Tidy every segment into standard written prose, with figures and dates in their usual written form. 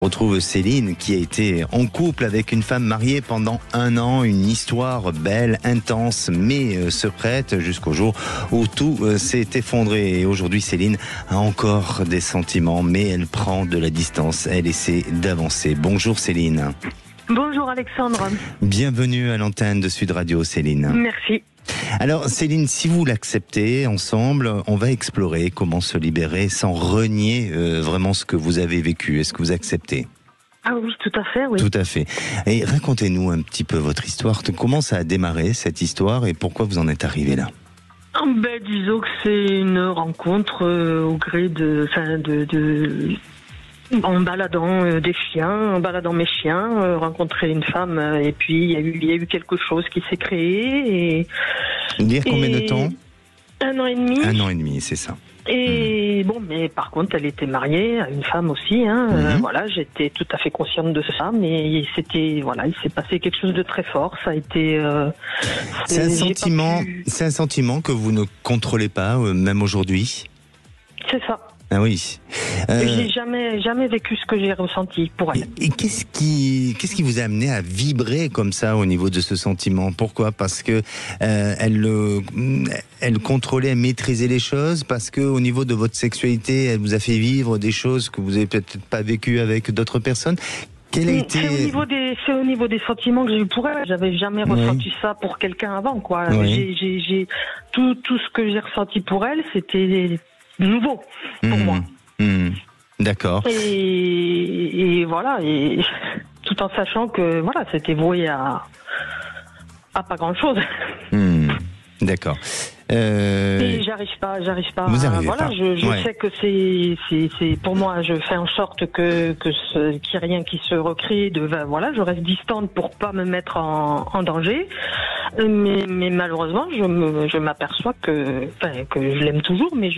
On retrouve Céline qui a été en couple avec une femme mariée pendant 1 an, une histoire belle, intense mais secrète jusqu'au jour où tout s'est effondré. Et aujourd'hui Céline a encore des sentiments mais elle prend de la distance, elle essaie d'avancer. Bonjour Céline. Bonjour Alexandre. Bienvenue à l'antenne de Sud Radio Céline. Merci. Alors Céline, si vous l'acceptez, ensemble, on va explorer comment se libérer sans renier vraiment ce que vous avez vécu. Est-ce que vous acceptez ? Ah oui, tout à fait, oui. Tout à fait. Et racontez-nous un petit peu votre histoire. Comment ça a démarré cette histoire et pourquoi vous en êtes arrivé là ? Disons que c'est une rencontre au gré en baladant des chiens, en baladant mes chiens, rencontrer une femme et puis il y a eu quelque chose qui s'est créé. Dire combien de temps ? 1 an et demi. 1 an et demi, c'est ça. Et bon, mais par contre, elle était mariée à une femme aussi. Voilà, j'étais tout à fait consciente de ça, mais il s'est passé quelque chose de très fort. Ça a été. C'est un sentiment que vous ne contrôlez pas, même aujourd'hui. C'est ça. Ah oui. J'ai jamais vécu ce que j'ai ressenti pour elle. Et qu'est-ce qui vous a amené à vibrer comme ça au niveau de ce sentiment ? Pourquoi ? Parce que elle contrôlait, elle maîtrisait les choses. Parce que au niveau de votre sexualité, elle vous a fait vivre des choses que vous avez peut-être pas vécues avec d'autres personnes. C'est au niveau des sentiments que j'ai eu pour elle. J'avais jamais ressenti ça pour quelqu'un avant, quoi. Oui. J'ai tout ce que j'ai ressenti pour elle, c'était nouveau pour moi. D'accord. Et voilà, et tout en sachant que voilà, c'était voué à pas grand chose. D'accord. Et j'arrive pas. Vous arrivez voilà, pas. je sais que c'est pour moi, je fais en sorte qu'il y ait rien qui se recrée. Voilà, je reste distante pour pas me mettre en danger. Mais malheureusement, je m'aperçois que je l'aime toujours, mais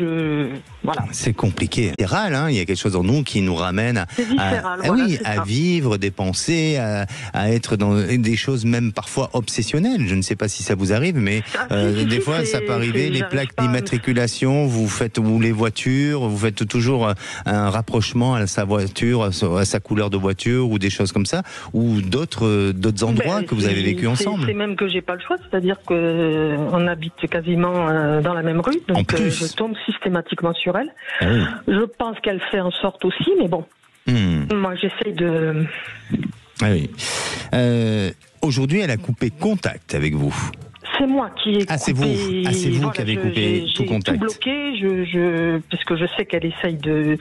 voilà. C'est compliqué. C'est viscéral, hein. Il y a quelque chose en nous qui nous ramène à vivre des pensées, à être dans des choses même parfois obsessionnelles. Je ne sais pas si ça vous arrive, mais des fois ça peut arriver. Les plaques d'immatriculation, ou les voitures, vous faites toujours un rapprochement à sa voiture, à sa couleur de voiture ou des choses comme ça, ou d'autres endroits que vous avez vécu ensemble. C'est même que j'ai pas le choix, c'est-à-dire que on habite quasiment dans la même rue, donc je tombe systématiquement sur elle. Ah oui. Je pense qu'elle fait en sorte aussi, mais bon, moi j'essaye de... Ah oui. Aujourd'hui, elle a coupé contact avec vous. C'est moi qui ai coupé. C'est vous qui avez coupé tout contact. J'ai tout bloqué, parce que je sais qu'elle essaye de...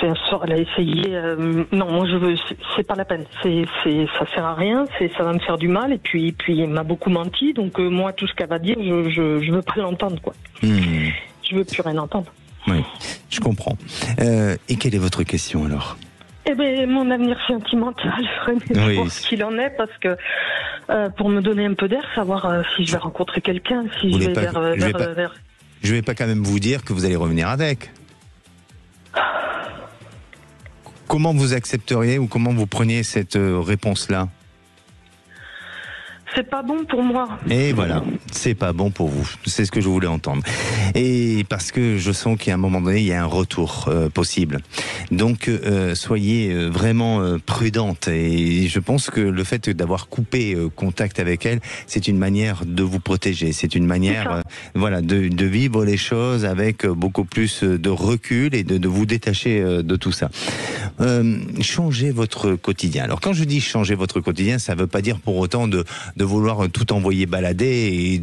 Elle a essayé... non, moi c'est pas la peine. Ça sert à rien, ça va me faire du mal. Et puis elle m'a beaucoup menti, donc moi tout ce qu'elle va dire, je veux pas l'entendre, quoi. Je veux plus rien entendre. Oui, je comprends. Et quelle est votre question alors ? Mon avenir sentimental, je vois ce qu'il en est, parce que pour me donner un peu d'air, savoir si je vais rencontrer quelqu'un, si je vais vers... Je vais pas quand même vous dire que vous allez revenir avec. Comment vous accepteriez ou comment vous preniez cette réponse-là ? C'est pas bon pour moi. Et voilà, c'est pas bon pour vous. C'est ce que je voulais entendre. Et parce que je sens qu'à un moment donné, il y a un retour possible. Donc, soyez vraiment prudente. Et je pense que le fait d'avoir coupé contact avec elle, c'est une manière de vous protéger. C'est une manière, de vivre les choses avec beaucoup plus de recul et de vous détacher de tout ça. Changez votre quotidien. Alors, quand je dis changer votre quotidien, ça veut pas dire pour autant de vouloir tout envoyer balader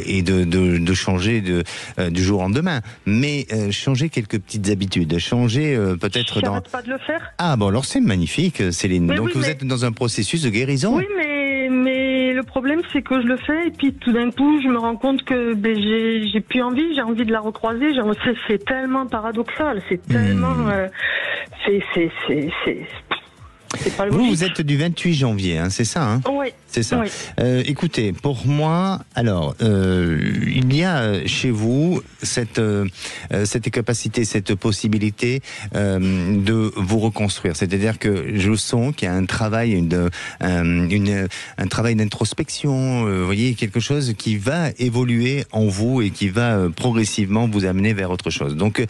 et de changer du jour au lendemain. Mais changer quelques petites habitudes. Changer peut-être dans... J'arrête pas de le faire. Ah bon, alors c'est magnifique, Céline. Donc vous êtes dans un processus de guérison. Oui, mais le problème c'est que je le fais et puis tout d'un coup je me rends compte que j'ai plus envie, j'ai envie de la recroiser. C'est tellement paradoxal, c'est tellement... C'est pas Vous, logique. vous êtes du 28 janvier, hein, c'est ça, hein? Oui. C'est ça. Oui. Écoutez, pour moi, alors, il y a chez vous cette capacité, cette possibilité de vous reconstruire. C'est-à-dire que je sens qu'il y a un travail, un travail d'introspection, vous voyez, quelque chose qui va évoluer en vous et qui va progressivement vous amener vers autre chose. Donc,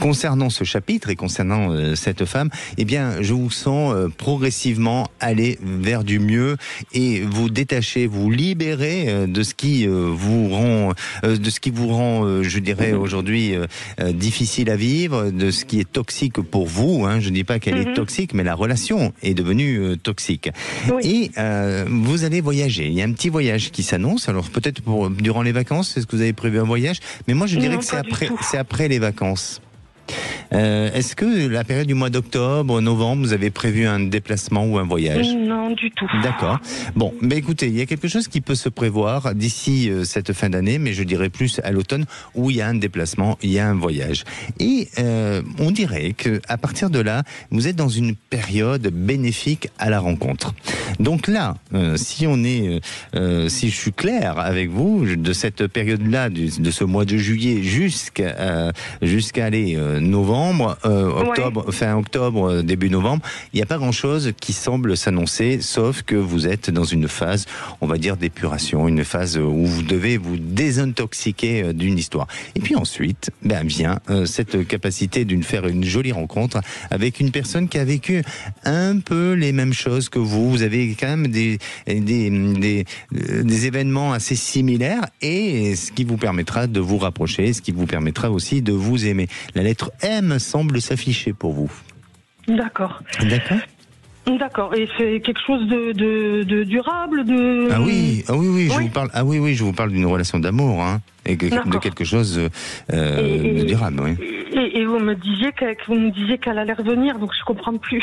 concernant ce chapitre et concernant cette femme, eh bien, je vous sens progressivement aller vers du mieux et vous détacher, vous libérer de ce qui vous rend, je dirais aujourd'hui difficile à vivre, de ce qui est toxique pour vous. Hein. Je ne dis pas qu'elle est toxique, mais la relation est devenue toxique. Oui. Et vous allez voyager. Il y a un petit voyage qui s'annonce. Alors peut-être durant les vacances, est-ce que vous avez prévu un voyage? Mais moi, je dirais Non, que c'est après les vacances. Est-ce que la période du mois d'octobre, novembre, vous avez prévu un déplacement ou un voyage? Non, du tout. D'accord. Bon, mais écoutez, il y a quelque chose qui peut se prévoir d'ici cette fin d'année, mais je dirais plus à l'automne, où il y a un déplacement, il y a un voyage. Et on dirait que à partir de là, vous êtes dans une période bénéfique à la rencontre. Donc là, si je suis clair avec vous, de cette période-là, de ce mois de juillet jusqu'à novembre, octobre, fin octobre, début novembre, il n'y a pas grand-chose qui semble s'annoncer, sauf que vous êtes dans une phase, on va dire, d'épuration, une phase où vous devez vous désintoxiquer d'une histoire. Et puis ensuite, vient cette capacité de faire une jolie rencontre avec une personne qui a vécu un peu les mêmes choses que vous. Vous avez quand même des événements assez similaires, et ce qui vous permettra de vous rapprocher, ce qui vous permettra aussi de vous aimer. La lettre M semble s'afficher pour vous. D'accord. D'accord. D'accord. Et c'est quelque chose de durable, de. Ah oui, je vous parle. Ah oui, je vous parle d'une relation d'amour, hein, et de quelque chose de durable. Oui. Et vous me disiez qu'elle allait revenir, donc je comprends plus.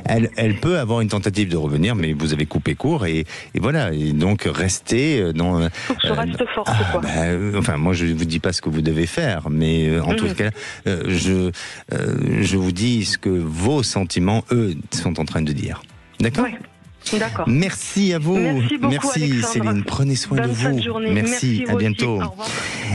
Elle peut avoir une tentative de revenir, mais vous avez coupé court, et voilà. Et donc restez dans. Faut que je reste forte, quoi. Enfin, moi je vous dis pas ce que vous devez faire, mais en tout cas, je vous dis ce que vos sentiments, eux, sont en train de dire. D'accord. Oui. D'accord. Merci à vous. Merci beaucoup, Merci Alexandre. Céline. Prenez soin de vous. Bonne fin de journée. Merci. À bientôt. Au revoir.